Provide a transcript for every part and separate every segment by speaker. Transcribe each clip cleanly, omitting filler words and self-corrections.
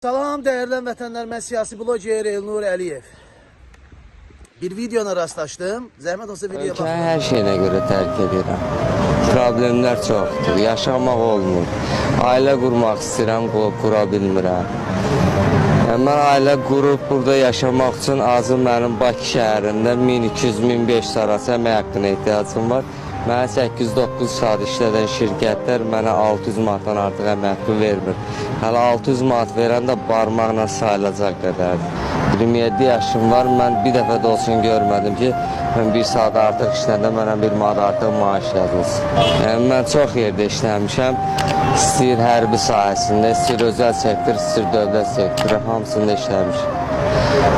Speaker 1: Salam değerli vətənlər, mən siyasi bloger Elnur Əliyev. Bir videona rastlaşdım. Zəhmət olsa videoya baxın.
Speaker 2: Ölkəni hər şeyinə görə tərk edirəm. Problemlər çoxdur, yaşamaq olmur. Ailə qurmaq istəyirəm, qura bilmirəm. Mən ailə qurub burada yaşamaq üçün azı mənim Bakı şəhərində 1200-1500 arası əmək haqqına ehtiyacım var. Mənə 8-9 saat işlədən şirkətlər mənə 600 manatdan artıq əmək haqqı vermir. Hələ 600 manat verən də barmaqla sayılacaq qədərdir. 27 yaşım var, mən bir dəfə də olsun görmədim ki, mən bir saat artıq işləndə mənə bir manat artıq maaş yazılsın. Mən çox yerdə işləmişəm, istəyir hərbi sahəsində, istəyir özəl sektor, istəyir dövlət sektoru, hamısında işləmişəm.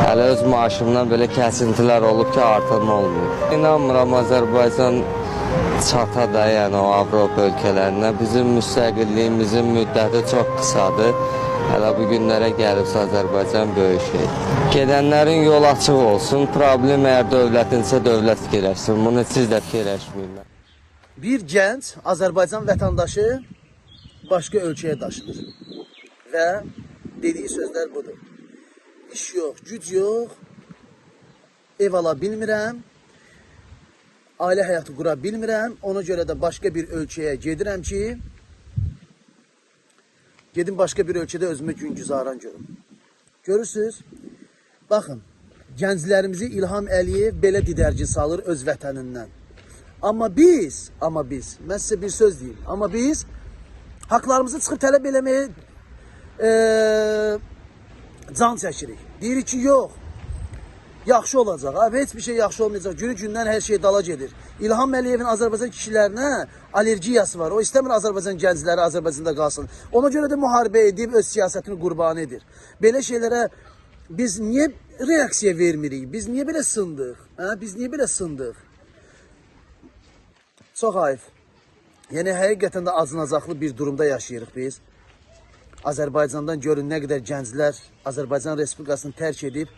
Speaker 2: Hələ öz maaşımdan belə kəsintilər olub ki, artırma olmuyor. İnanmıram, Azərbaycan çata da, yəni o Avropa ölkələrinə. Bizim müstəqilliyimizin müddəti çox qısadır. Hələ bu günlərə gəlibsə Azərbaycan böyük şey. Gedənlərin yol açıq olsun, problem əgər dövlətinsə dövlət fikirləşsin. Bunu siz də fikirləşməyin.
Speaker 1: Bir gənc Azərbaycan vətəndaşı başqa ölkəyə daşınır və dediyi sözlər budur. İş yox, güc yox, ev ala bilmirəm, ailə həyatı qura bilmirəm, ona görə də başqa bir ölkəyə gedirəm ki, gedim başqa bir ölkədə özümü gün güzaran görüm. Görürsünüz? Baxın, gənclərimizi İlham Əliyev belə didərgi salır öz vətənindən. Amma biz, mən sizə bir söz deyim, amma biz haqlarımızı çıxıb tələb eləməyə can çəkirik. Deyirik ki, yox, yaxşı olacaq, abi, heç bir şey yaxşı olmayacaq, günü-gündən hər şey dala gedir. İlham Əliyevin Azərbaycan kişilərinə allergiyası var, o istəmir Azərbaycan gəncləri Azərbaycanda qalsın. Ona görə də müharibə edib, öz siyasətini qurban edir. Belə şeylərə biz niyə reaksiya vermirik, biz niyə belə sındıq, biz niyə belə sındıq? Çox ayıb. Yəni, həqiqətən də acınacaqlı bir durumda yaşayırıq biz. Azərbaycandan görün nə qədər gənclər Azərbaycan Respublikasını tərk edib,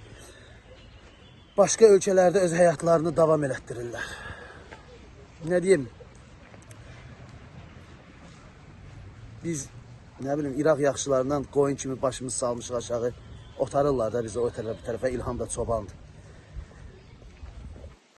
Speaker 1: başqa ölkələrdə öz həyatlarını davam elətdirirlər. Nə deyim? Biz, nə bilim, İraq yaxşılarından qoyun kimi başımız salmışıq aşağı, otarırlar da bizi o tərəfə, İlham da çobandır.